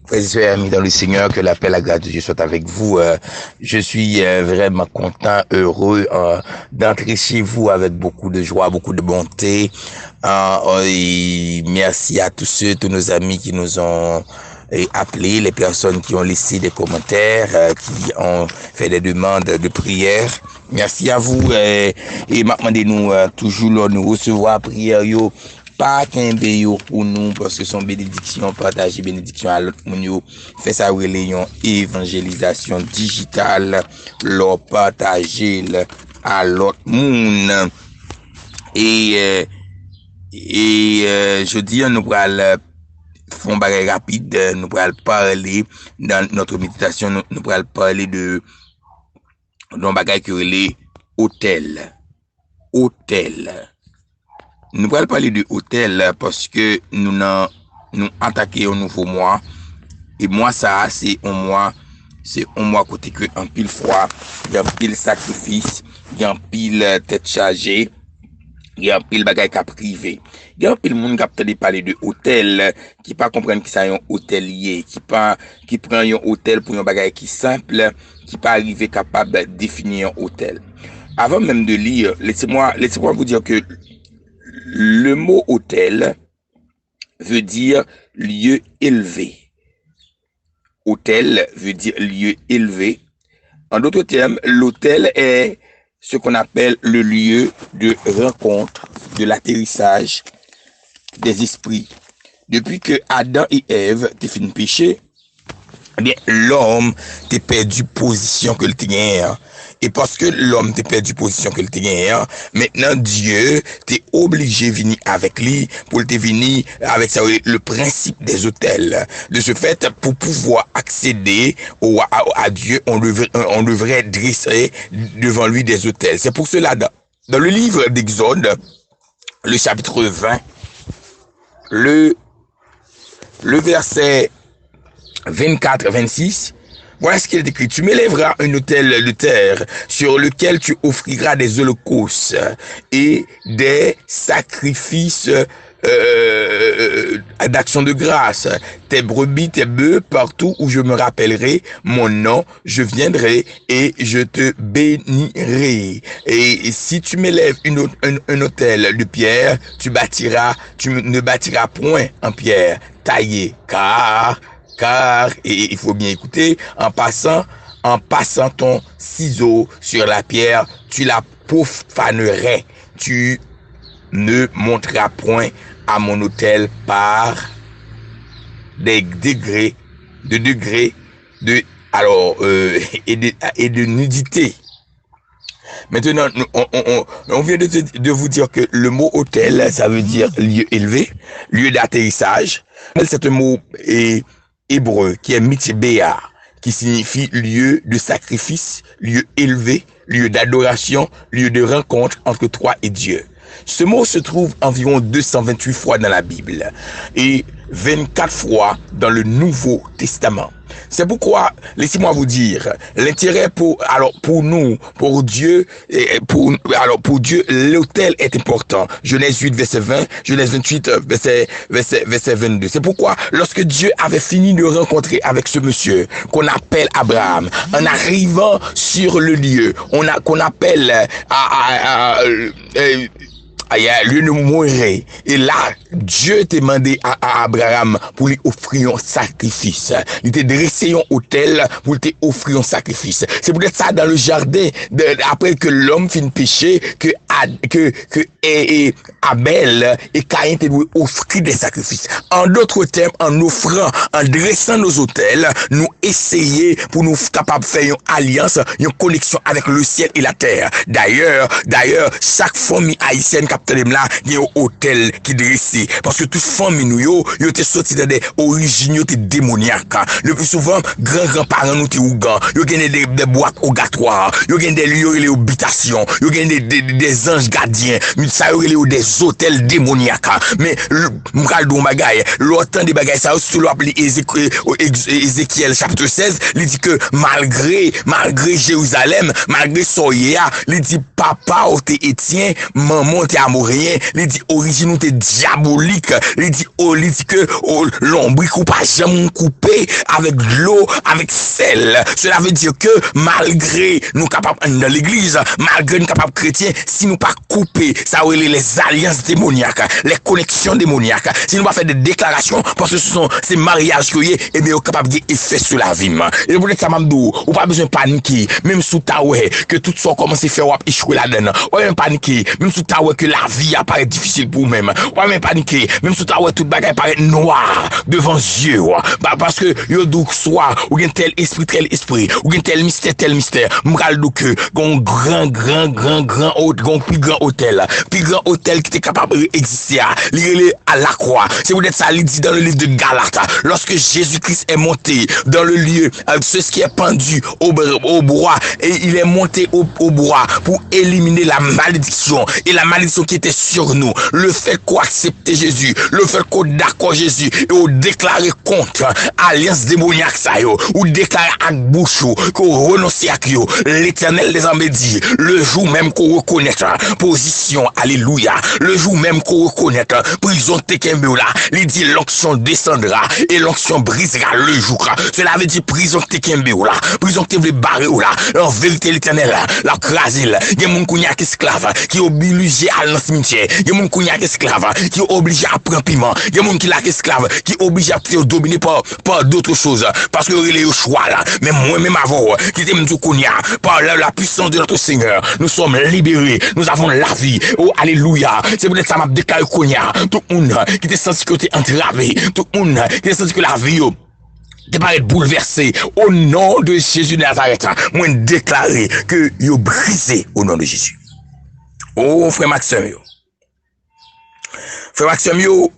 Frères et sœurs, amis dans le Seigneur, que la paix, la grâce de Dieu soit avec vous. Je suis vraiment content, heureux d'entrer chez vous avec beaucoup de joie, beaucoup de bonté. Et merci à tous nos amis qui nous ont appelés, les personnes qui ont laissé des commentaires, qui ont fait des demandes de prière. Merci à vous et maintenant nous toujours nous recevoir prière yo. Pas qu'un béo pour nous, parce que son bénédiction, partager bénédiction à l'autre monde, fait sa religion évangélisation digitale, leur partager à l'autre monde. Et je dis, nous pourrons faire bagage rapide, nous pourrons parler dans notre méditation, nous pourrons parler de bagage qui est hôtel. Nous allons parler de hôtel parce que nous attaquons un nouveau mois. Et moi, ça, c'est un mois côté que en pile froid, il y a un pile sacrifice, il y a un pile tête chargée, il y a un pile bagaille qui a privé. Il y a un pile monde qui a peut-être parler de hôtel, qui pas comprendre que ça un hôtelier, qui prend un hôtel pour un bagaille qui simple, qui pas arriver capable de définir un hôtel. Avant même de lire, laissez-moi vous dire que le mot hôtel veut dire lieu élevé. Hôtel veut dire lieu élevé. En d'autres termes, l'hôtel est ce qu'on appelle le lieu de rencontre, de l'atterrissage des esprits. Depuis que Adam et Ève t'ont fait péché, eh bien, l'homme t'a perdu position que le tien. Et parce que l'homme t'a perdu position que le tien, maintenant Dieu t'est obligé de venir avec lui pour te venir avec ça, le principe des hôtels. De ce fait, pour pouvoir accéder à Dieu, on devrait dresser devant lui des hôtels. C'est pour cela, dans le livre d'Exode, le chapitre 20, le verset 24-26, voilà ce qu'il est écrit. Tu m'élèveras un autel de terre sur lequel tu offriras des holocaustes et des sacrifices d'action de grâce. Tes brebis, tes bœufs, partout où je me rappellerai mon nom, je viendrai et je te bénirai. Et si tu m'élèves un autel de pierre, tu ne bâtiras point en pierre taillée, car, et il faut bien écouter, en passant ton ciseau sur la pierre, tu la profanerais. Tu ne monteras point à mon autel par des degrés et de nudité. Maintenant, on vient de vous dire que le mot hôtel, ça veut dire lieu élevé, lieu d'atterrissage. C'est un mot hébreu qui est mitbéa, qui signifie lieu de sacrifice, lieu élevé, lieu d'adoration, lieu de rencontre entre toi et Dieu. Ce mot se trouve environ 228 fois dans la Bible et 24 fois dans le Nouveau Testament. C'est pourquoi, laissez-moi vous dire, l'intérêt pour Dieu, l'autel est important. Genèse 8, verset 20, Genèse 28, verset 22. C'est pourquoi, lorsque Dieu avait fini de rencontrer avec ce monsieur, qu'on appelle Abraham, en arrivant sur le lieu, qu'on appelle lieu de mourir. Et là, Dieu t'a demandé à Abraham pour lui offrir un sacrifice. Il t'a dressé un autel pour lui offrir un sacrifice. C'est peut-être ça dans le jardin, après que l'homme finit péché, que Abel et Caïn t'a offert des sacrifices. En d'autres termes, en offrant, en dressant nos autels, nous essayer pour nous capables de faire une alliance, une connexion avec le ciel et la terre. D'ailleurs, chaque famille haïtienne là, il y a un hôtel qui dressé. Parce que toute famille nous, yo te sorti dans des origines, yo te démoniaques. Le plus souvent, grands-parents nous te ougan. Yo gagne des boîtes obligatoires. Yo gagne des lieux les habitations. Yo gagne des anges gardiens. Ça yo des hôtels démoniaques. Mais, m'kal do bagay, l'autant des bagailles, ça aussi, l'appelé Ézéchiel chapitre 16, il dit que malgré Jérusalem, malgré Soya, il dit papa ou te Étienne, maman te amoréen, il dit origine ou t'es diabolique, il dit que l'ombrique ou pas jamais coupé avec de l'eau, avec sel. Cela veut dire que malgré nous capables dans l'église, malgré nous capables chrétiens, si nous pas couper, ça aurait les alliances démoniaques, les connexions démoniaques, si nous pas faire des déclarations, parce que ce sont ces mariages que et bien capable d'effet sur la vie. Et peut-être ça m'a dit, ou pas besoin de paniquer, même sous ta ouais, que tout ça commence à faire échouer là-dedans. Ou même paniquer, même sous ta ouais que la vie apparaît difficile pour vous-même. Ou même paniquer, même sous ta ouais toute bagaille paraît noir devant Dieu. Parce que yo donc soit ou gen tel esprit, ou gen tel mystère, m'ral donc que gon grand plus grand hôtel qui était capable d'exister à la croix. C'est peut-être ça il dit dans le livre de Galates, lorsque Jésus-Christ est monté dans le lieu, ce qui est pendu au bois, et il est monté au bois pour éliminer la malédiction, et la malédiction qui était sur nous, le fait qu'on accepte Jésus, le fait qu'on d'accord Jésus, et on déclare contre alliance démoniaque ça yo, ou déclare à bouche qu'on renonce à yo, l'Éternel des armées dit, le jour même qu'on reconnaîtra position, alléluia, le jour même qu'on reconnaîtra prison Tekembe là, il dit l'onction descendra et l'onction brisera le jour. Cela veut dire prison Tekembe là, prison que te barrer là, en vérité l'Éternel la crasé, il y a mon cognac esclave qui est obligé à le cimetière, il y a mon cognac esclave qui est obligé à prendre piment, il y a mon qui est esclave qui est obligé à se dominer par d'autres choses parce que il est au choix là, mais moi-même avant qui t'aime tout cognac par la puissance de notre Seigneur, nous sommes libérés, nous avons la vie. Oh alléluia, c'est peut-être ça m'a déclaré cognac, tout le monde qui était senti que t'es entravé, tout le monde qui était senti que la vie t'es pas être bouleversé au nom de Jésus de Nazareth, moi déclarer que yo brisé au nom de Jésus. Oh frère Maxime yo,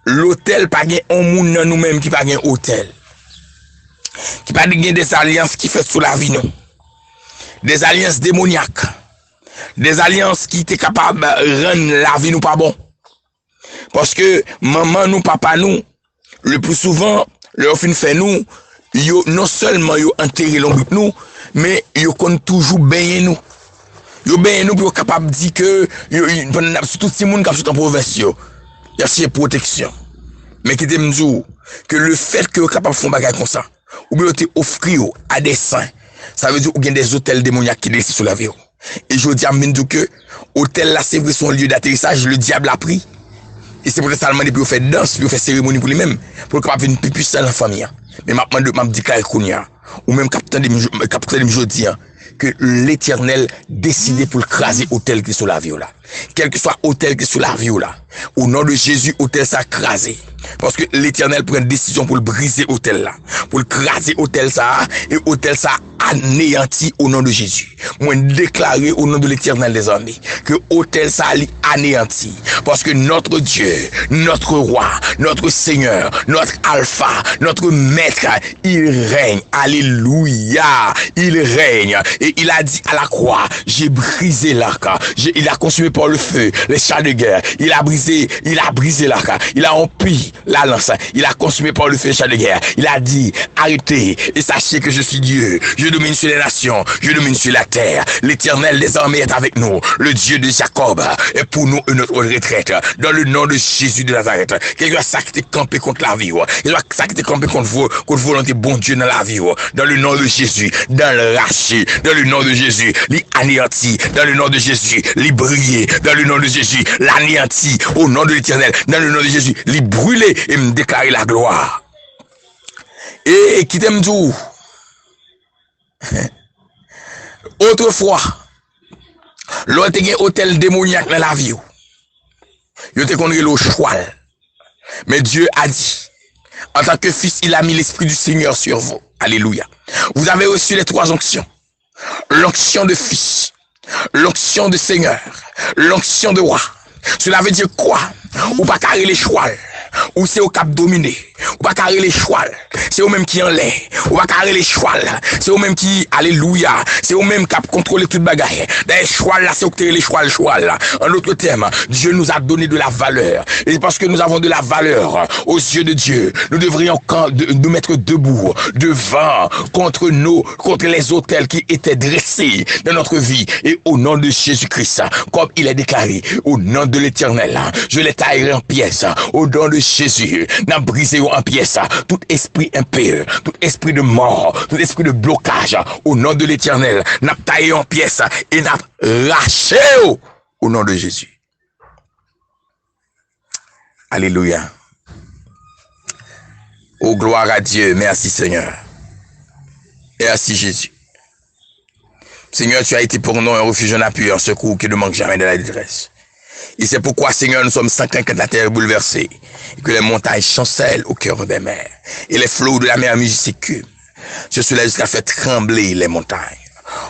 l'hôtel pas gen on moun nan nous-mêmes qui pas gen hôtel, qui pas gen des alliances qui fait sous la vie nous, des alliances démoniaques, des alliances qui étaient capables de rendre la vie nous pas bon, parce que maman nous, papa nous, le plus souvent leur fin fait nous, yo non seulement yo enterré l'ombre nous, mais yo kon toujours baigner nous. Yo baigner nous pour capable dire que surtout si moun qui sont en province yo, y a si protection. Mais qui t'aime dire que le fait que yo capable font bagay comme ça, ou bien te offrir à des saints, ça veut dire ou gen des hôtels démoniaques qui descendent sur la vie. Et je dis à m'dou que hôtel là c'est vrai son lieu d'atterrissage, le diable a pris. Et c'est pour ça que puis on fait danse, puis on fait cérémonie pour lui-même, pour qu'il vienne plus puissant dans la famille. Mais maintenant, je me dis ou même capitaine de jodi, que l'Éternel décidé pour craser hôtel qui est sur la vie là. Quel que soit hôtel qui est sur la vie là, au nom de Jésus, hôtel ça crasé. Parce que l'Éternel prend une décision pour le briser hôtel là, pour le craser hôtel ça, et hôtel ça anéanti au nom de Jésus. Moi déclarer au nom de l'Éternel des armées que hôtel ça anéanti, parce que notre Dieu, notre roi, notre Seigneur, notre alpha, notre maître, il règne. Alléluia, il règne. Et il a dit à la croix, j'ai brisé l'arc, il a consumé par le feu les chars de guerre, il a brisé l'arc, il a rempli la lance, il a consumé par le feu les chars de guerre, il a dit arrêtez et sachez que je suis Dieu, je domine sur les nations, je domine sur la terre. L'Éternel des armées est avec nous, le Dieu de Jacob est pour nous notre retraite, dans le nom de Jésus de Nazareth. Quel que ça qui t'est campé contre la vie, quel que ça qui t'est campé contre volonté bon Dieu dans la vie, dans le nom de Jésus, dans le rachet, dans le nom de Jésus, l'anéanti, dans le nom de Jésus, les briller, dans le nom de Jésus, l'anéanti, au nom de l'Éternel, dans le nom de Jésus, les brûler et me déclarer la gloire. Et qui t'aime tout. Autrefois, l'autre était un hôtel démoniaque dans la vie. Il était connu le choual. Mais Dieu a dit, en tant que fils, il a mis l'esprit du Seigneur sur vous. Alléluia. Vous avez reçu les 3 onctions. L'onction de fils, l'onction de Seigneur, l'onction de roi. Cela veut dire quoi? Ou pas carrer les chouals, ou c'est au cap dominé, ou pas carrer les chouals. c'est eux-mêmes qui en l'air. On va carrer les chouals. C'est eux-mêmes qui, alléluia, c'est eux-mêmes qui contrôlent toute bagaille. D'ailleurs, choual là, c'est eux les choual là. En autre terme, Dieu nous a donné de la valeur. Et parce que nous avons de la valeur aux yeux de Dieu, nous devrions nous mettre debout, devant, contre les autels qui étaient dressés dans notre vie. Et au nom de Jésus-Christ, comme il est déclaré, au nom de l'Éternel, je les taillerai en pièces. Au nom de Jésus, n'a brisé en pièces tout esprit impur, tout esprit de mort, tout esprit de blocage. Au nom de l'Éternel, n'a taillé en pièces et n'a lâché au nom de Jésus. Alléluia. Oh, gloire à Dieu. Merci Seigneur. Merci Jésus. Seigneur, tu as été pour nous un refuge, un appui, un secours qui ne manque jamais de la détresse. Et c'est pourquoi, Seigneur, nous sommes sans crainte que la terre est bouleversée, et que les montagnes chancellent au cœur des mers, et les flots de la mer mugissent s'écument. Je suis là jusqu'à faire trembler les montagnes.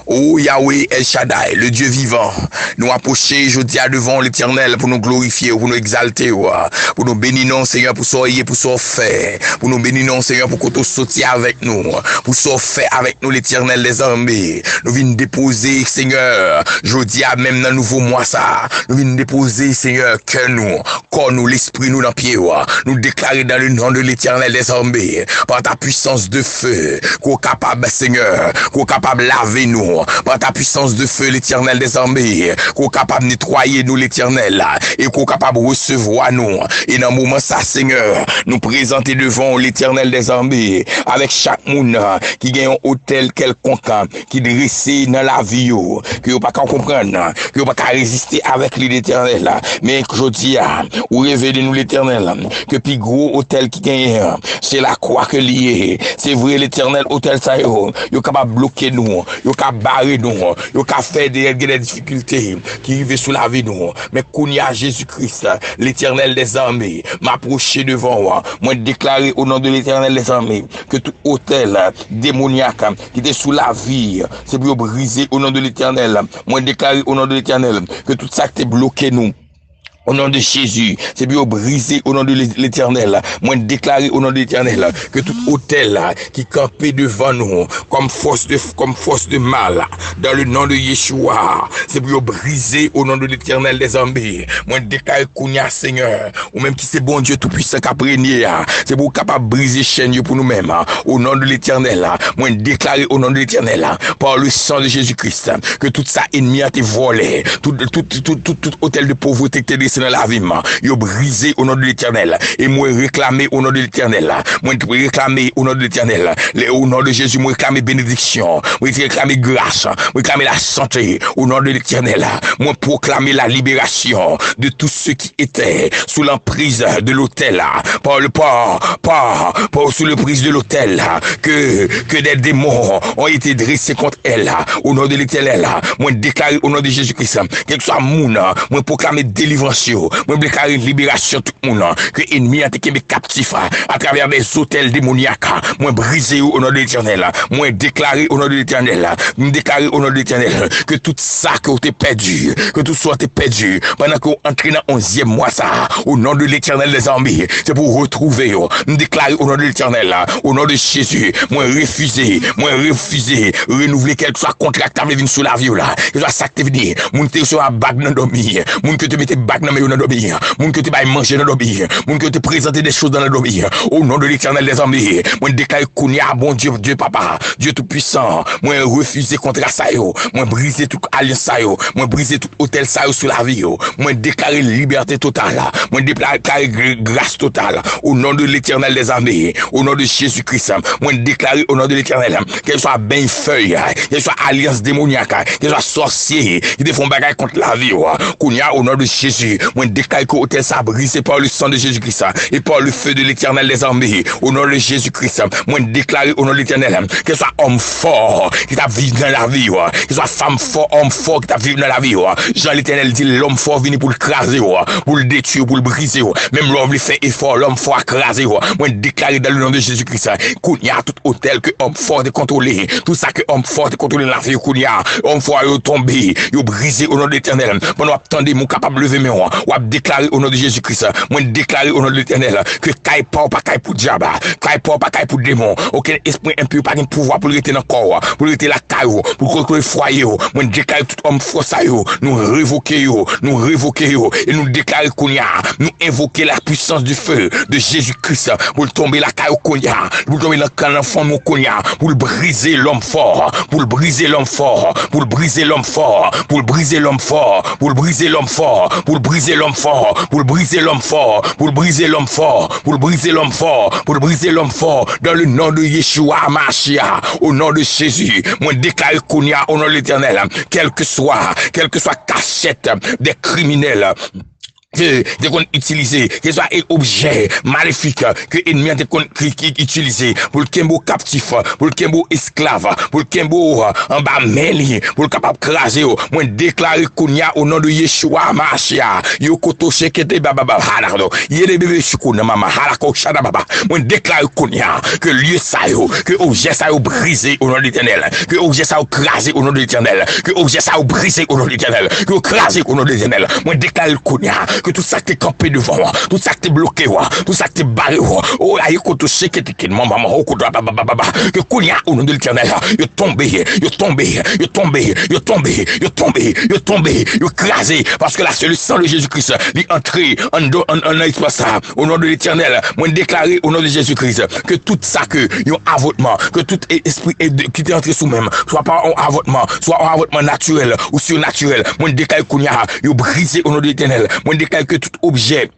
Oh Yahweh El Shaddai, le Dieu vivant, nous approcher, je dis, devant l'Éternel pour nous glorifier, pour nous exalter, pour nous bénir, non, Seigneur, pour soyez, pour so faire, pour nous bénir, non, Seigneur, pour qu'on te saute avec nous, pour so faire avec nous l'Éternel des armées. Nous venons déposer, Seigneur, je dis, même dans le nouveau mois, ça, nous venons déposer, Seigneur, que nous, corps nous, l'esprit nous dans pied, nous déclarer dans le nom de l'Éternel des armées, par ta puissance de feu, qu'on est capable, Seigneur, qu'on est capable de laver nous, par ta puissance de feu, l'Éternel des armées, qu'on est capable de nettoyer nous, l'Éternel, et qu'on est capable de recevoir nous. Et dans le moment ça, Seigneur, nous présenter devant l'Éternel des armées, avec chaque monde qui gagne un hôtel quelconque, qui dressé dans la vie, que vous pas comprendre, que vous pas résister avec l'Éternel, mais que je dis, ou révélez nous l'Éternel, que plus gros hôtel qui gagne, c'est la croix que lié, c'est vrai l'Éternel hôtel ça, vous capable de bloquer nous, vous capable barrer nous, vous capable faire des difficultés qui arrivent sous la vie nous, mais qu'on y a Jésus-Christ, l'Éternel des armées, m'approcher devant moi déclarer au nom de l'Éternel des armées que tout hôtel démoniaque qui était sous la vie, c'est pour briser au nom de l'Éternel, moi déclarer au nom de l'Éternel que tout ça qui est bloqué nous. Au nom de Jésus, c'est bien brisé au nom de l'Éternel. Moi, déclarer au nom de l'Éternel que tout hôtel qui campait devant nous comme force de mal, dans le nom de Yeshua, c'est bien brisé au nom de l'Éternel des armées. Moi, déclarer Kounia, Seigneur, ou même qui c'est bon Dieu tout-puissant qui a prégné, c'est pour capable briser chaîne pour nous-mêmes. Au nom de l'Éternel, moi, déclarer au nom de l'Éternel, par le sang de Jésus-Christ, que tout ça ennemi a été volé, tout hôtel de pauvreté qui était dans la vie, yo brisé au nom de l'Éternel, et moi réclamer au nom de l'Éternel, moi réclamer au nom de l'Éternel, au nom de Jésus, moi réclamer bénédiction, moi réclamer grâce, moi réclamer la santé au nom de l'Éternel, moi proclamer la libération de tous ceux qui étaient sous l'emprise de l'autel, sous le prise de l'autel, que des démons ont été dressés contre elle, au nom de l'Éternel, moi déclarer au nom de Jésus-Christ, quel que soit moun, moi proclamer délivrance, moi déclarer libération tout le monde, que l'ennemi a été captif à travers des hôtels démoniaques, moi briser au nom de l'Éternel, moi déclarer au nom de l'Éternel, moi déclarer au nom de l'Éternel que tout ça que vous avez perdu, que tout soit perdu pendant que vous entrez dans 11e mois ça, au nom de l'Éternel des armées, c'est pour retrouver, nous déclarer au nom de l'Éternel, au nom de Jésus, moi refuser, renouveler quel que soit contrat qui venir sous la vie là, que soit ça qui vient, mon te sur la bague dans dormir, mon que te mette bague dans dans dormir, mon que te baille manger dans dormir, mon que te présenter des choses dans dormir, au nom de l'Éternel des armées, moi déclare Kounia, bon Dieu, Dieu papa, Dieu tout puissant, moi refuser contre ça yo, moi briser tout alliance ça yo, moi briser tout hôtel ça yo sous la vie yo, moi déclarer liberté totale, moi déclarer grâce totale, au nom de l'Éternel des armées, au nom de Jésus-Christ, moi déclarer au nom de l'Éternel, qu'elle soit ben feuille, qu'elle soit alliance démoniaque, qu'elle soit sorcier, qui te font bagaille contre la vie yo, Kounia au nom de Jésus, moi déclare que l'hôtel ça brisé par le sang de Jésus-Christ et par le feu de l'Éternel des armées, au nom de Jésus-Christ, moi déclare au nom de l'Éternel, qu'elle soit homme fort qui t'a vécu dans la vie, qu'elle soit femme fort, homme fort qui t'a vécu dans la vie, Jean l'Éternel dit l'homme fort vient pour le craser, pour le détruire, pour le briser, même l'homme lui fait effort, l'homme fort à craser, moi déclare dans le nom de Jésus-Christ, qu'il y a tout hôtel que homme fort de contrôler, tout ça que homme fort de contrôler dans la vie, qu'il y a homme fort est tombé, il brisé au nom de l'Éternel, pendant attendez mon capable lever mes rois, ou a déclaré au nom de Jésus-Christ, moi déclaré au nom de l'Éternel, que caille pas pour diable, caille pas pour démon, aucun esprit impur pas de pouvoir pour rester dans le corps, pour rester la caille, pour contrôler le foyer, moi déclaré tout homme forçat, nous révoquer, et nous déclarer qu'on y a, nous invoquer la puissance du feu de Jésus-Christ, pour tomber la caille qu'on y a, pour tomber dans l'enfant qu'on y a, pour briser l'homme fort, pour briser l'homme fort, pour briser l'homme fort, pour briser l'homme fort, pour briser l'homme fort, pour briser l'homme fort, pour briser l'homme fort, pour briser l'homme fort, pour briser l'homme fort, pour briser l'homme fort, dans le nom de Yeshua Mashiach, au nom de Jésus, moi déclare qu'on y a au nom de l'Éternel, quelle que soit cachette des criminels, que qu'on utilise, que soit un objet maléfique que ennemi a utilisé pour le kembo captif, pour le kembo esclave, pour le kembo en bas meli, pour le capable craser, moi déclarer qu'on y a au nom de Yeshua Mashiach, yo koto shekete baba halado, yele bébé chukuna mama halako shada baba, moi déclarer qu'on y a que lieu ça yo, que objet ça yo brisé au nom de l'Éternel, que objet ça yo crasé au nom de l'Éternel, que objet ça yo brisé au nom de l'Éternel, que crasé au nom de l'Éternel, moi déclarer qu'on y a que tout ça qui est campé devant moi, tout ça qui est bloqué, tout ça qui est barré, oh, aïe, que Kounia, au nom de l'Éternel, il est tombé, il est crasé, parce que là, c'est le sang de Jésus-Christ, il est entré en espace, au nom de l'Éternel, moi déclaré au nom de Jésus-Christ, que tout ça que, il y a un avortement, que tout esprit qui est entré sous même, soit pas un avortement, soit un avortement naturel ou surnaturel, moi déclaré Kounia, il est brisé au nom de l'Éternel, moi déclaré que tout objet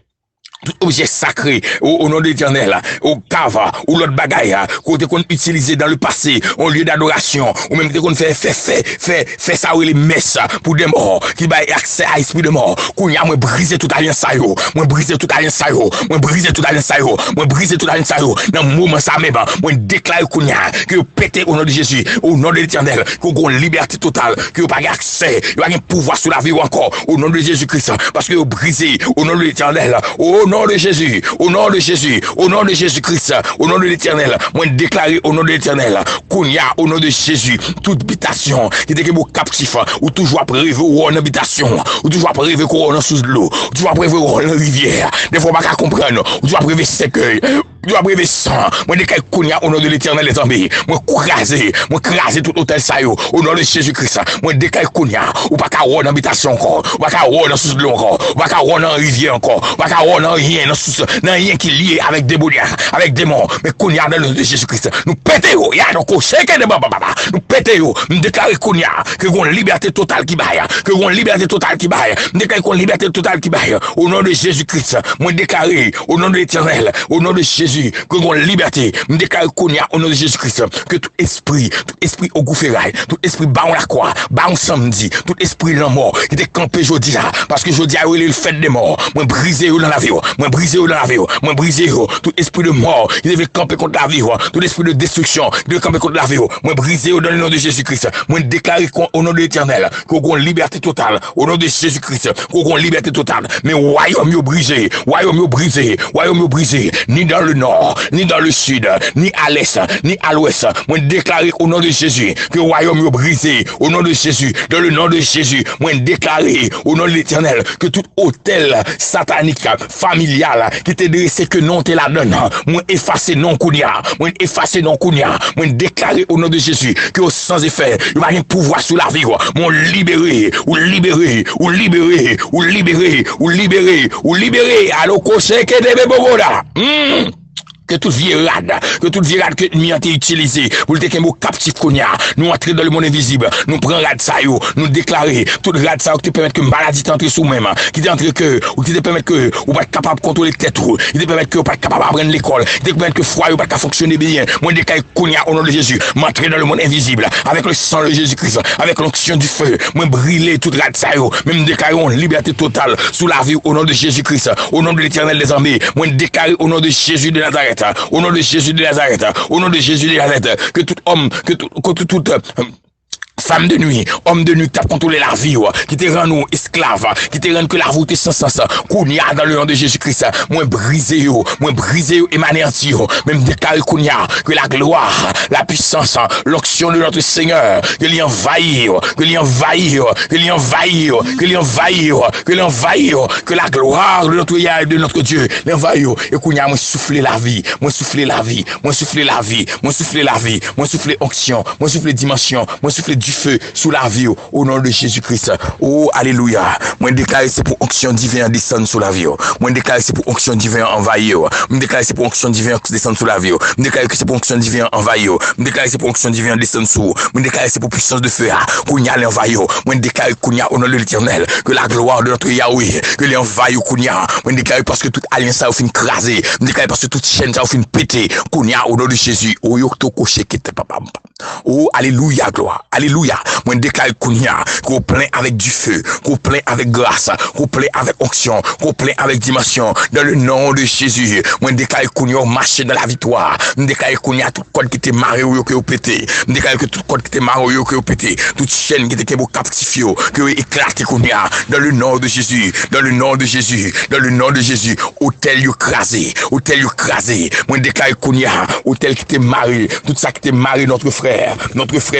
sacré au nom de l'Éternel, au cave ou l'autre bagaille qu'on utilisé dans le passé en lieu d'adoration ou même qu'on fait ça ou les messes pour des morts qui va accès à l'esprit de mort qu'on y a moi briser tout alliance ça yo moi briser tout alliance ça yo moi briser tout alliance ça yo moi briser tout alliance ça yo dans moment ça même moi déclare qu'on y a que péter au nom de Jésus au nom de l'Éternel qu'on a liberté totale que pas accès il y a un pouvoir sur la vie encore au nom de Jésus-Christ parce que briser au nom de l'Éternel au nom de Jésus, au nom de Jésus, au nom de Jésus-Christ, au nom de l'Éternel, moi déclarer au nom de l'Éternel, qu'on y a au nom de Jésus, toute habitation qui était captif, ou toujours rêver ou en habitation, ou toujours rêver qu'on est sous l'eau, ou toujours rêver qu'on est en rivière, des fois pas comprendre, ou toujours rêver cercueil, ou toujours rêver sang, moi déclarer qu'on y a au nom de l'Éternel les amis, moi craser tout hôtel ça yo, au nom de Jésus-Christ, moi déclarer qu'on y a, ou pas qu'à en habitation encore, ou pas qu'à en sous l'eau encore, ou pas qu'à en rivière encore, ou pas qu'à en rien non rien qui est lié avec des bouliens, avec des morts, mais qu'on y a dans le nom de Jésus-Christ. Nous pétons, il y a donc chacun de baba, nous pétons, nous déclarons qu'on y a, que qu'on liberté totale qui baille, que qu'on liberté totale qui baille, nous déclarons qu'on liberté totale qui baille, au nom de Jésus-Christ, moi déclaré, au nom de l'Éternel, au nom de Jésus, que qu'on liberté, nous déclarons qu'on y a, au nom de Jésus-Christ, que tout esprit au goufferail, tout esprit bas la croix, bas samedi, tout esprit la mort, qui était campé jeudi parce que jeudi a eu le fait des morts, moi brisé dans la vie, moi brisé dans la vie, moi brisé tout esprit de mort, il devait camper contre la vie, tout esprit de destruction, il devait camper contre la vie, moi brisé dans le nom de Jésus-Christ, moi déclaré au nom de l'Éternel, qu'on a liberté totale, au nom de Jésus-Christ, qu'on a liberté totale, mais royaume brisé, ni dans le nord, ni dans le sud, ni à l'est, ni à l'ouest, moi déclaré au nom de Jésus, que royaume brisé, au nom de Jésus, dans le nom de Jésus, moi déclaré au nom de l'Éternel, que tout hôtel satanique, familial, qui te dressé que non te la donne, moi effacer non kounia, moi déclarer au nom de Jésus, que sans effet, il va y avoir un pouvoir sur la vie, moi libérer, alors qu'on sait que des bébés là. Que toute virade que nous avons utilisé pour le mot captif qu'on y a, nous entrer dans le monde invisible, nous prendre rad ça yo, nous déclarer toute rad ça qui te permet que maladie t'entre sous même, qui t'entre que ou qui te permet que ou pas être capable de contrôler tête ou, qui te permet que ou pas être capable d'apprendre l'école, qui te permet que foyer ou pas fonctionner bien. Moi déclarer qu'on y a au nom de Jésus, m'entrer dans le monde invisible avec le sang de Jésus-Christ, avec l'onction du feu, moi brûler toute rad ça yo, même déclarer en liberté totale sous la vie au nom de Jésus-Christ, au nom de l'Éternel des armées, moi déclarer au nom de Jésus de Nazareth, au nom de Jésus de Nazareth, au nom de Jésus de Nazareth, que tout homme, que tout Femme de nuit, homme de nuit, qui t'a contrôlé la vie, qui te rend nous esclaves, qui te rend que la vie sans sens, Kounia dans le nom de Jésus-Christ, moi brisé et m'anéanti, même déclaré Kounia, que la gloire, la puissance, l'onction de notre Seigneur, que l'y envahir, que la gloire de notre Yahweh, de notre Dieu, l'envahir, et Kounia, moi souffler la vie, moi souffler onction, moi souffler dimension, moi souffler du feu sous la vie au nom de Jésus-Christ. Oh, alléluia. Moi déclare c'est pour onction divine descendre sous la vie. Moi déclare c'est pour onction divine envahir. Moi déclare c'est pour onction divine descendre sous la vie. Moi déclare que c'est pour onction divine envahir. Moi déclare c'est pour onction divine descendre sous. Moi déclare c'est pour puissance de feu Kounia l'envahir. Moi déclare Kounia au nom de l'Éternel que la gloire de notre Yahweh que l'envahir Kounia. Moi déclare parce que toute alliance ça fin craser. Moi déclare parce que toute chaîne ça fin péter. Kounia au nom de Jésus. Oh yo to coché qui papa. Oh alléluia gloire. Alléluia. Moi déclare Kounia qu'on plein avec du feu, qu'on plein avec grâce, qu'on plein avec onction, qu'on plein avec dimension dans le nom de Jésus. Moi déclare Kounia marcher dans la victoire. Moi déclare Kounia tout code qui était marré ou que pété. Moi déclare que tout code qui était marré ou que pété. Toute chaîne qui était captif que éclaté Kounia dans le nom de Jésus, dans le nom de Jésus, dans le nom de Jésus. Hôtel écrasé. Moi déclare Kounia hôtel qui était marré, tout ça qui était marré notre frère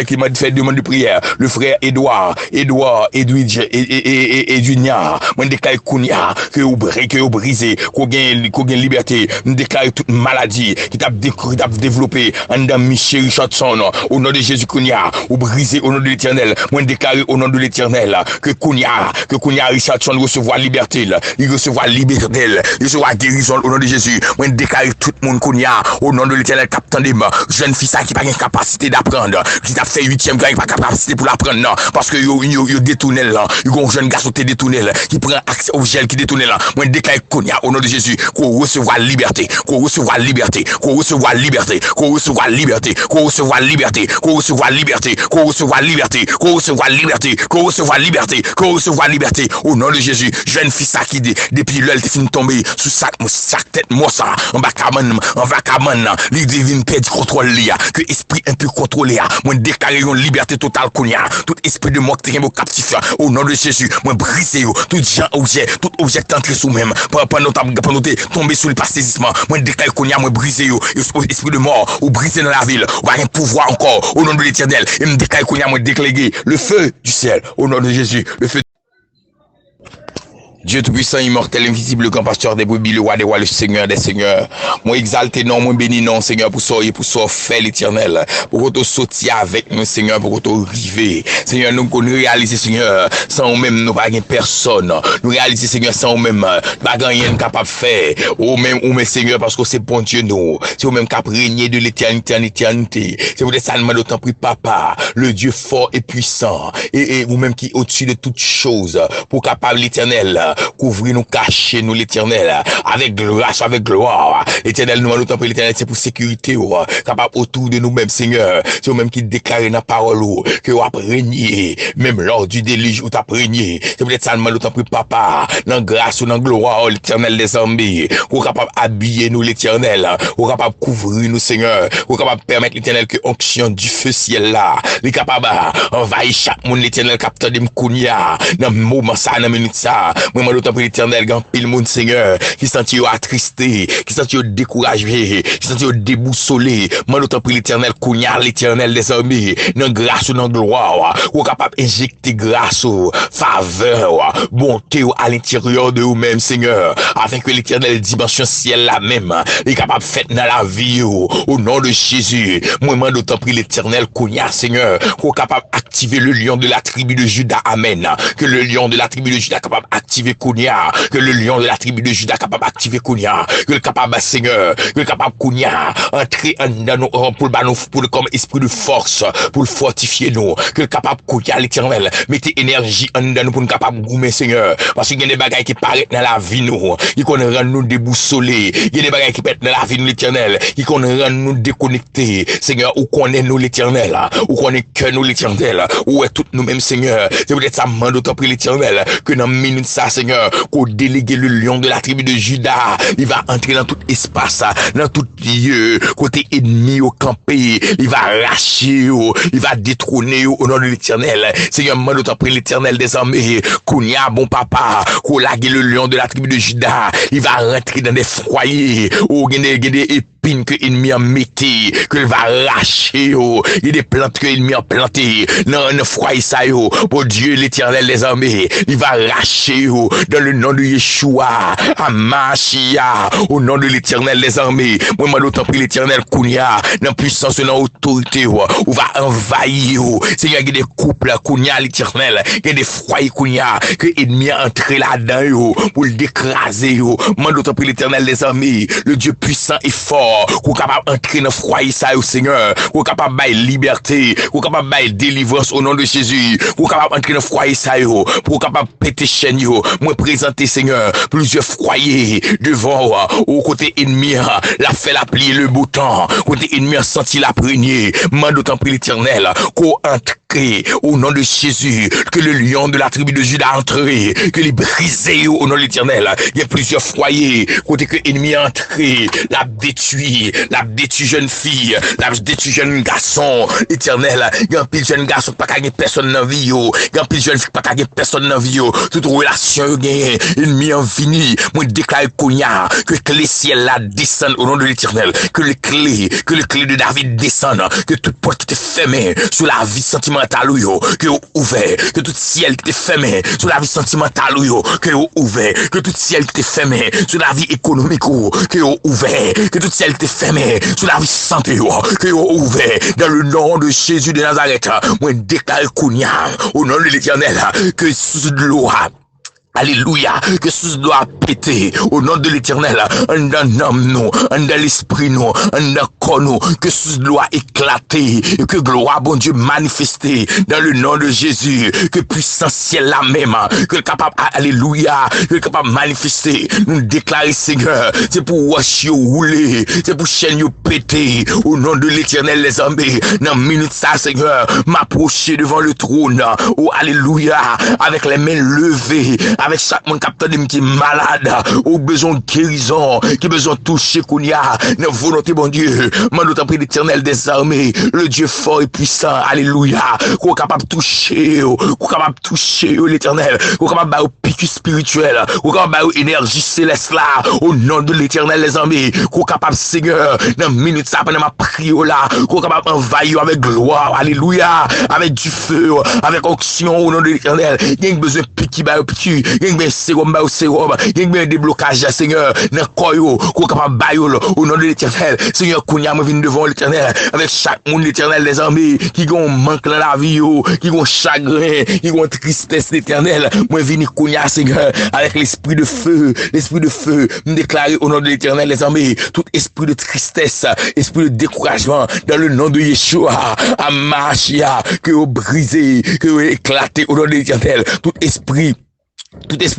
qui m'a fait demande de prière, le frère Edouard, Edwidge et Junior. Moi déclare Kounia que vous brisé, qu'on gagne liberté. Moi déclare toute maladie qui t'a développé en dans Michel Richardson au nom de Jésus Kounia, ou brisé au nom de l'Éternel. Moi déclare au nom de l'Éternel que Kounia Richardson recevoir liberté, il recevra liberté, il recevra guérison au nom de Jésus. Moi déclare tout le monde Kounia au nom de l'Éternel captain des jeune fille ça qui pas une capacité d'apprendre, qui t'a fait 8e grade, pas capacité pour l'apprendre non, parce que yo détourné là, yo jeune garçon te détourné là, qui prend accès au gel qui détourné là. Moi déclare Kounia au nom de Jésus qu'on recevra liberté, qu'on recevra liberté, au nom de Jésus. Jeune fille ça qui depuis l'heure te fin tomber sous sac tête moi ça en vacaman les divines perdre contrôle là, que esprit un peu contrôlé. Moi déclarer une liberté totale Kounia, tout esprit de mort qui est captif au nom de Jésus. Moi briser tout objet entré sous même pendant tomber sous le saisissement. Moi déclarer Kounia, moi briser esprit de mort ou briser dans la ville, ou rien pouvoir encore au nom de l'Éternel. Et me déclarer Kounia, moi déclarer le feu du ciel au nom de Jésus, le feu Dieu tout-puissant, immortel, invisible, grand pasteur des brebis, le roi des rois, le seigneur des seigneurs. Moi exalté non, moi béni non, Seigneur, pour ça fait l'Éternel, pour que tu sortir avec nous, Seigneur, pour que tu arriver. Seigneur, nous réaliser, Seigneur, sans nous-mêmes, nous pas personne. Nous réaliser, Seigneur, sans nous-mêmes, pas rien capable de faire. Ou même, Seigneur, parce que c'est bon Dieu, nous. C'est vous-même qui a régné de l'éternité en éternité. C'est vous-même ça demande autant pris, Papa, le Dieu fort et puissant. Et vous-même qui au-dessus de toutes choses, pour capable l'Éternel, couvrir nous, cacher nous l'Éternel, avec grâce, avec gloire. L'Éternel nous demande autant l'Éternel, c'est pour sécurité, capable autour de nous-mêmes, Seigneur. C'est vous-même qui déclare dans la parole, que vous avez régné, même lors du déluge, où tu as régné. C'est peut-être ça demande autant pris, Papa, dans grâce ou dans gloire, l'Éternel des armées, vous capable habiller nous l'Éternel, vous capable couvrir nous, Seigneur, vous capable permettre l'Éternel que onction du feu ciel là, les capable envahir chaque monde l'Éternel capteur de Mkounia, dans le moment ça, dans minute ça. Moi d'autant pour l'Éternel, grand pile monde, Seigneur, qui sentit attristé, qui sentit découragé, qui sentit déboussolé. Moi d'autant pour l'Éternel, Kounia l'Éternel des armées, dans grâce ou dans gloire, ou capable injecter grâce, faveur, bonté à l'intérieur de vous-même, Seigneur, afin que l'Éternel dimension ciel la même, est capable de faire dans la vie, au nom de Jésus. Moi d'autant pour l'Éternel, Kounia, Seigneur, qu'on est capable d'activer le lion de la tribu de Juda, amen, que le lion de la tribu de Juda est capable d'activer Kounia, que le lion de la tribu de Juda est capable d'activer Kounia, que le capable Seigneur, que le capable Kounia, entrer dans nous, pour comme esprit de force, pour fortifier nous, que le capable Kounia l'Éternel, mettez énergie en nous pour nous capable goumer, Seigneur, parce qu'il y a des bagailles qui paraissent dans la vie nous, qui qu'on rend nous déboussolés, il y a des bagailles qui paraissent dans la vie nous l'Éternel, qui qu'on rend nous déconnectés, Seigneur, où qu'on est nous l'Éternel, où qu'on est que nous l'Éternel, où est tout nous-mêmes, Seigneur, c'est peut-être ça, demande d'autant pour l'Éternel, que dans minute ça, Seigneur, Seigneur, qu'on délégue le lion de la tribu de Juda. Il va entrer dans tout espace, dans tout lieu, côté ennemi au campé. Il va arracher, il va détrôner au nom de l'Éternel. Seigneur, moi, nous t'en prie l'Éternel des armées. Kounia, bon papa, qu'on lague le lion de la tribu de Juda. Il va rentrer dans des foyers, où il y a des épines que l'ennemi a mettées, qu'il va arracher, il y a des plantes que l'ennemi a plantées, dans un foyer ça, pour Dieu, l'Éternel des armées. Il va arracher, dans le nom de Yeshua, Amashia, au nom de l'Éternel des armées. Moi, d'autant prie l'Éternel Kounia, dans puissance, dans autorité, on va envahir, Seigneur, il y a des couples, Kounia, l'Éternel, il y a des foyers, Kounia, que l'ennemi a entré là-dedans, pour le décraser, moi, d'autant prie l'Éternel des armées, le Dieu puissant et fort, qu'on est capable d'entrer dans le foyer, ça, au Seigneur, qu'on est capable de liberté, qu'on est capable de délivrance au nom de Jésus, qu'on est capable d'entrer dans le foyer, ça, pour capable de péter chaîne, moi, présenter, Seigneur, plusieurs foyers devant, au côté ennemi, la fait la plier le bouton, côté ennemi a senti la prunier, moi, d'autant prie l'Éternel, qu'on entre au nom de Jésus, que le lion de la tribu de Juda a entré, que les brisé au nom de l'Éternel. Il y a plusieurs foyers, côté que l'ennemi a entré, l'a détruit jeune fille, l'a détruit jeune garçon, l'Éternel. Il y a un pile jeune garçon pas gagner personne dans vie, il y a un pile jeune fille pas gagner personne dans vie, toute relation gagne, l'ennemi en fini. Moi déclare Kounia, que les ciels là descendent au nom de l'Éternel, que les clés de David descendent, que toute porte qui était fermée sur la vie sentimentale que vous ouvert, que tout ciel qui était fermé sur la vie sentimentale que vous ouvert, que tout ciel qui était fermé sur la vie économique que vous ouvert, que tout ciel qui était fermé sur la vie santé que vous ouvert, dans le nom de Jésus de Nazareth. Moi déclare Kounia au nom de l'Éternel que sous de l'eau, alléluia, que sous doit péter au nom de l'Éternel, en dans nous, en dans l'esprit nous, en dans corps nous, que sous doit éclater, et que gloire bon Dieu manifester dans le nom de Jésus, que puissance ciel là même, que le capable, alléluia, que le capable manifester, nous déclarer Seigneur, c'est pour wash you rouler, c'est pour chaîne you péter, au nom de l'Éternel les armées, dans minute ça Seigneur, m'approcher devant le trône, oh alléluia, avec les mains levées, avec chaque monde capteur qui est malade, ou besoin de guérison, qui besoin de toucher Kounia, dans volonté, bon Dieu, moi nous t'en prie l'Éternel des armées, le Dieu fort et puissant, alléluia, qu'on est capable de toucher, qu'on est capable de toucher l'Éternel, qu'on est capable de piqûre spirituel, qu'on est capable de énergie céleste là, au nom de l'Éternel des armées, qu'on est capable, Seigneur, dans une minute ça, pendant ma prière là, qu'on est capable d'envahir avec gloire, alléluia, avec du feu, avec onction au nom de l'Éternel, il y a besoin de piqûre, il y a un sérum, il y a un déblocage, Seigneur, dans le corps, qu'on est capable de au nom de l'Éternel. Seigneur, Kounia, moi, viens devant l'Éternel, avec chaque monde, l'Éternel des armées, qui ont manque dans la vie, qui ont chagrin, qui ont tristesse, l'Éternel. Moi, viens Kounia, Seigneur, avec l'esprit de feu, me déclarer au nom de l'Éternel des armées, tout esprit de tristesse, esprit de découragement, dans le nom de Yeshua, Amashia, que vous brisez, que vous éclatez au nom de l'Éternel, tout esprit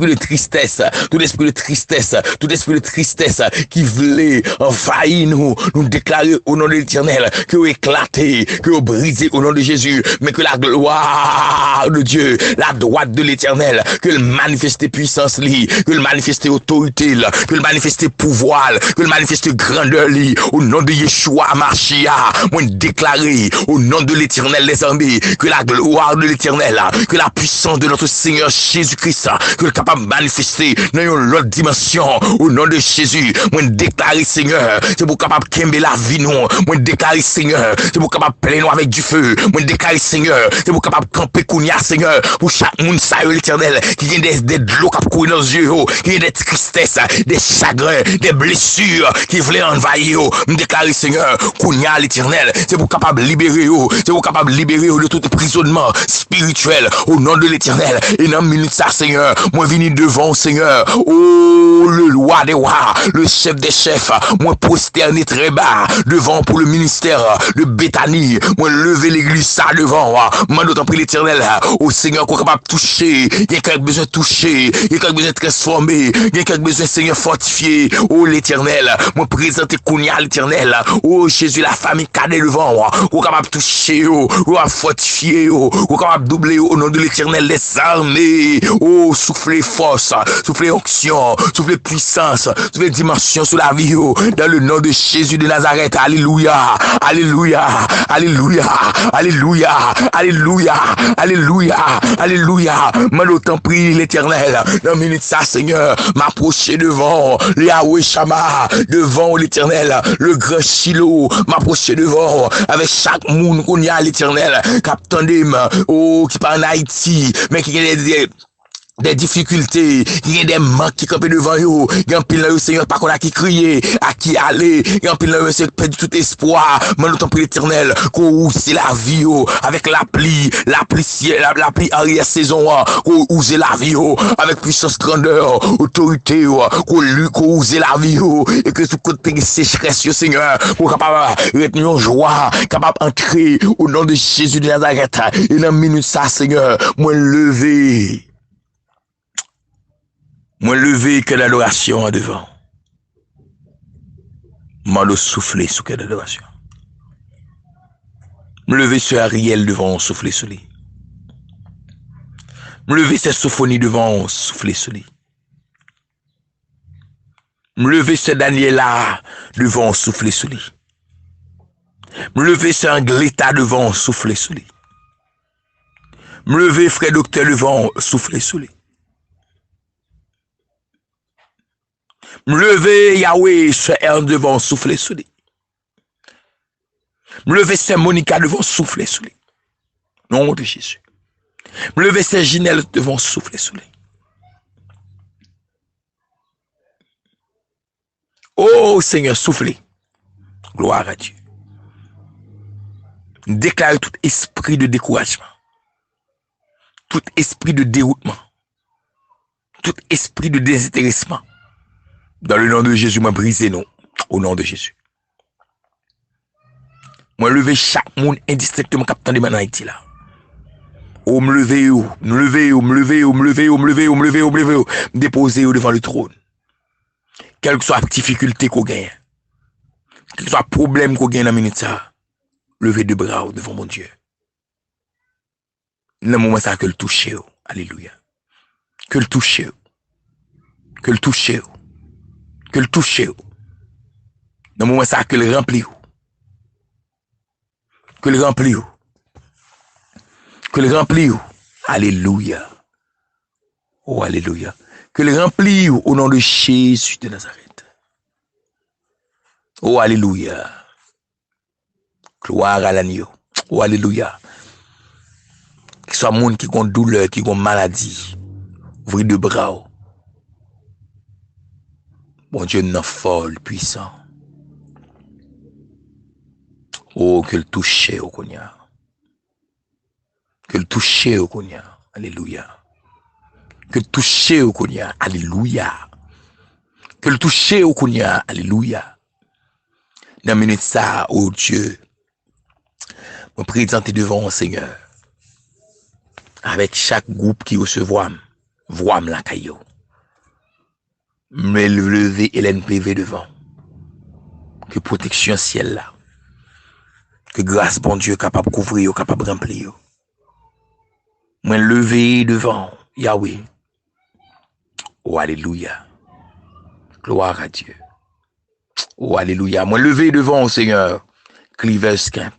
de tristesse, tout esprit de tristesse qui voulait envahir nous déclarer au nom de l'Éternel que vous éclatez, que vous brisez au nom de Jésus, mais que la gloire de Dieu, la droite de l'Éternel, que le manifester puissance li, que le manifester autorité, que le manifester pouvoir, que le manifester grandeur li, au nom de Yeshua Mashiach, moi déclarer au nom de l'Éternel des armées, que la gloire de l'Éternel, que la puissance de notre Seigneur Jésus-Christ, que le capable de manifester dans une autre dimension au nom de Jésus. Moi déclarer Seigneur, c'est pour capable kembe la vie nous. Moi déclarer Seigneur, c'est pour capable plein avec du feu. Moi déclarer Seigneur, c'est pour capable camper Kounia Seigneur, pour chaque monde ça l'Éternel qui a des l'eau qui courir dans les yeux, qui a des tristesses, des chagrins, des blessures qui voulaient envahir. Me déclarer Seigneur, Kounia l'Éternel, c'est pour capable libérer, c'est pour capable libérer de tout emprisonnement spirituel au nom de l'Éternel. Et dans minute ça Seigneur, moi vini devant Seigneur, oh le roi des rois, le chef des chefs, moi prosterné très bas devant pour le ministère de Béthanie, moi lever l'église ça devant, moi d'autant prie l'Éternel, oh Seigneur qu'on est capable de toucher, il y a quelqu'un besoin de toucher, il y a quelqu'un besoin de transformer, il y a quelqu'un besoin Seigneur fortifier, oh l'Éternel, moi présenter Kounia l'Éternel, oh Jésus la famille cadet devant, qu'on est capable de toucher, oh fortifier, qu'on est capable de doubler au nom de l'Éternel des armées, oh souffler force, souffler onction, souffler puissance, souffler dimension sur la vie, dans le nom de Jésus de Nazareth. Alléluia, alléluia, alléluia, alléluia, alléluia, alléluia, alléluia. Moi, d'autant prie l'Éternel, dans une minute ça, Seigneur, m'approcher devant le Yahweh Shama, devant l'Éternel, le grand Shiloh, m'approcher devant, avec chaque monde qu'on y a l'Éternel, captain qui parle en Haïti, mais qui a des difficultés, il y a des manques qui campent devant eux, il y a un pile là, Seigneur, pas qu'on a qui crier, à qui aller, il y a un pile là, c'est perdu tout espoir, mais nous t'en prie l'Éternel, qu'on use la vie, avec la pluie arrière saison, qu'on use la vie, avec puissance, grandeur, autorité, qu'on use la vie, et que tout côté sécheresse, Seigneur, qu'on capable retenir en joie, capable d'entrer au nom de Jésus de Nazareth, et dans une minute ça, Seigneur, moi lever que l'adoration en devant. Moi le souffler sous que l'adoration. Me lever sur Ariel devant, souffler sous lui. Me lever sur Sophonie devant, souffler sous lui. Me lever sur Daniela devant, souffler sous lui. Me lever sur Angleta devant, souffler sous lui. Me lever frère docteur devant, souffler sous lui. Me lever Yahweh sur elle devant, souffler sous lui. Me lever sur Monica devant, souffler sous lui. Nom de Jésus. Me lever sur Ginelle devant, souffler sous lui. Oh Seigneur, soufflez. Gloire à Dieu. Déclare tout esprit de découragement, tout esprit de déroutement, tout esprit de désintéressement. Dans le nom de Jésus, moi brisez nous, au nom de Jésus. Moi lever chaque monde indistinctement captant de maintenant Haïti là. Oh me lever, déposer devant le trône. Quelle que soit la difficulté qu'on gagne, quel que soit le problème qu'on gagne dans la minute ça, lever deux bras devant mon Dieu. Dans le moment ça que le toucher, alléluia. Que le toucher, que le toucher, que le toucher. Dans le moment ça que le remplir, que le remplir, que le remplir, alléluia. Oh alléluia. Que le remplir au nom de Jésus de Nazareth. Oh alléluia. Gloire à l'agneau. Oh alléluia. Que soit monde qui ont douleur, qui ont maladie, ouvrez de bras. Mon Dieu n'est folle, puissant. Oh, que le toucher au Konya. Que le toucher au Konya. Alléluia. Que le toucher au Konya. Alléluia. Que le toucher au Konya. Alléluia. Dans minute ça, oh Dieu, me présenter devant Seigneur. Avec chaque groupe qui recevra, voix la caillou. Me lever LNPV devant. Que protection ciel là. Que grâce bon Dieu capable de couvrir, capable de remplir. Me lever devant Yahweh. Oh alléluia. Gloire à Dieu. Oh alléluia. Me lever devant Seigneur. Clivers Camp.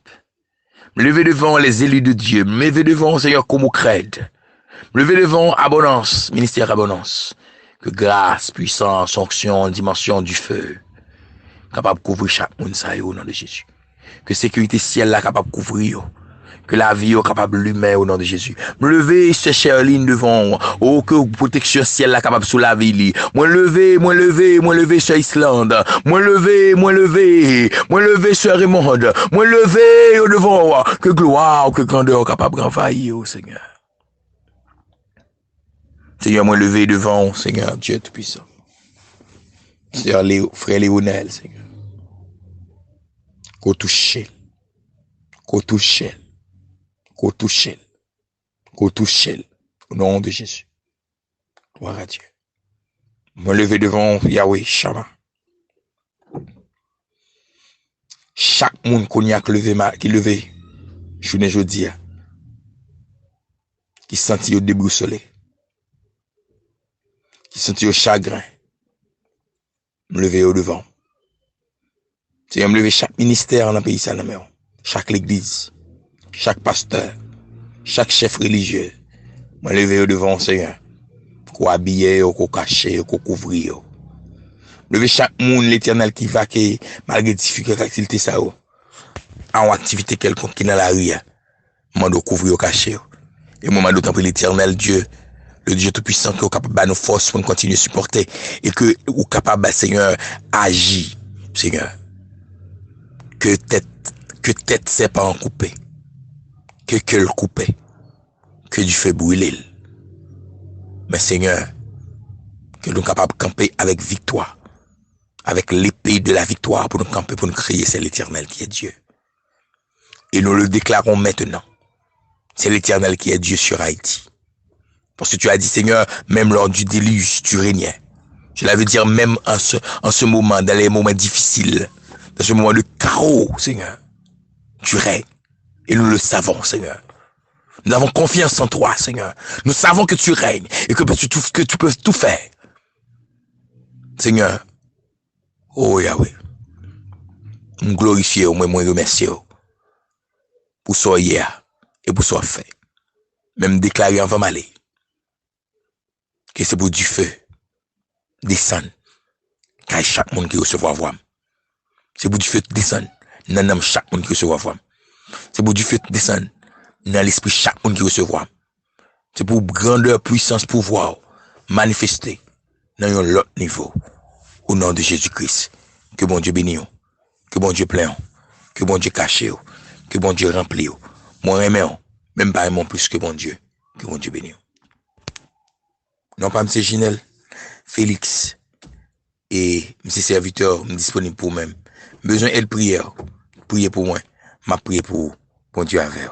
Me lever devant les élus de Dieu. Me lever devant Seigneur comme Cred. Me lever devant Abondance, ministère Abondance. Que grâce, puissance, onction, dimension du feu. Capable de couvrir chaque monde ça au nom de Jésus. Que sécurité ciel là capable de couvrir. Que la vie est capable de l'humain au nom de Jésus. Me lever ce Cherline devant. Oh, que protection ciel là capable sous la vie. Moi lever sur Islande. Moi lever sur Raymond. Moi lever au devant. Que gloire, que grandeur capable d'envahir au Seigneur. Seigneur, moi lever devant, Seigneur, Dieu Tout-Puissant. Seigneur, frère Léonel, Seigneur. Qu'on touche. Au nom de Jésus. Gloire à Dieu. Me lever devant Yahweh, Shama. Chaque monde qui levé, journée jeudi, qui sentit au déboussolé. qui senti au chagrin, me lever au devant. Seigneur, me lever chaque ministère dans le pays Salamé, chaque l'église, chaque pasteur, chaque chef religieux, me lever au devant, Seigneur, pour habiller, pour cacher, pour couvrir. Lever chaque monde, l'Éternel qui va, qui, malgré difficulté, ça, en activité quelconque qui est dans la rue, moi, de couvrir, au cacher. Et moi, d'autant plus l'Éternel Dieu, le Dieu Tout-Puissant, qui est capable de nous force pour nous continuer à supporter, et que, ou capable, Seigneur, agir, Seigneur. Que tête serpent coupé, que queue coupé, que du feu brûlé. Mais Seigneur, que nous sommes capables de camper avec victoire, avec l'épée de la victoire pour nous camper, pour nous crier, c'est l'Éternel qui est Dieu. Et nous le déclarons maintenant. C'est l'Éternel qui est Dieu sur Haïti. Parce que tu as dit, Seigneur, même lors du déluge, tu régnais. Cela veut dire même en ce moment, dans les moments difficiles, dans ce moment de chaos, Seigneur, tu règnes. Et nous le savons, Seigneur. Nous avons confiance en toi, Seigneur. Nous savons que tu règnes et que tu peux tout faire. Seigneur, oh Yahweh, nous glorifions, moi remercier pour ce hier et pour ce fait. Même déclarer avant m'aller que c'est pour du feu descendre car chaque monde qui recevra voix. C'est pour du feu descendre dans chaque monde qui recevra voix. C'est pour du feu descendre dans l'esprit chaque monde qui recevra. C'est pour grandeur, puissance, pouvoir manifester dans un autre niveau. Au nom de Jésus-Christ. Que bon Dieu bénisse. Que bon Dieu plaît. Que bon Dieu cache. Que bon Dieu remplit. Moi, aimant, même pas aimant plus que bon Dieu. Que bon Dieu bénisse. Non pas M. Ginel, Félix et M. Serviteur, disponible pour même. Besoin de prière. Priez pour moi. M'a prié pour bon Dieu avec.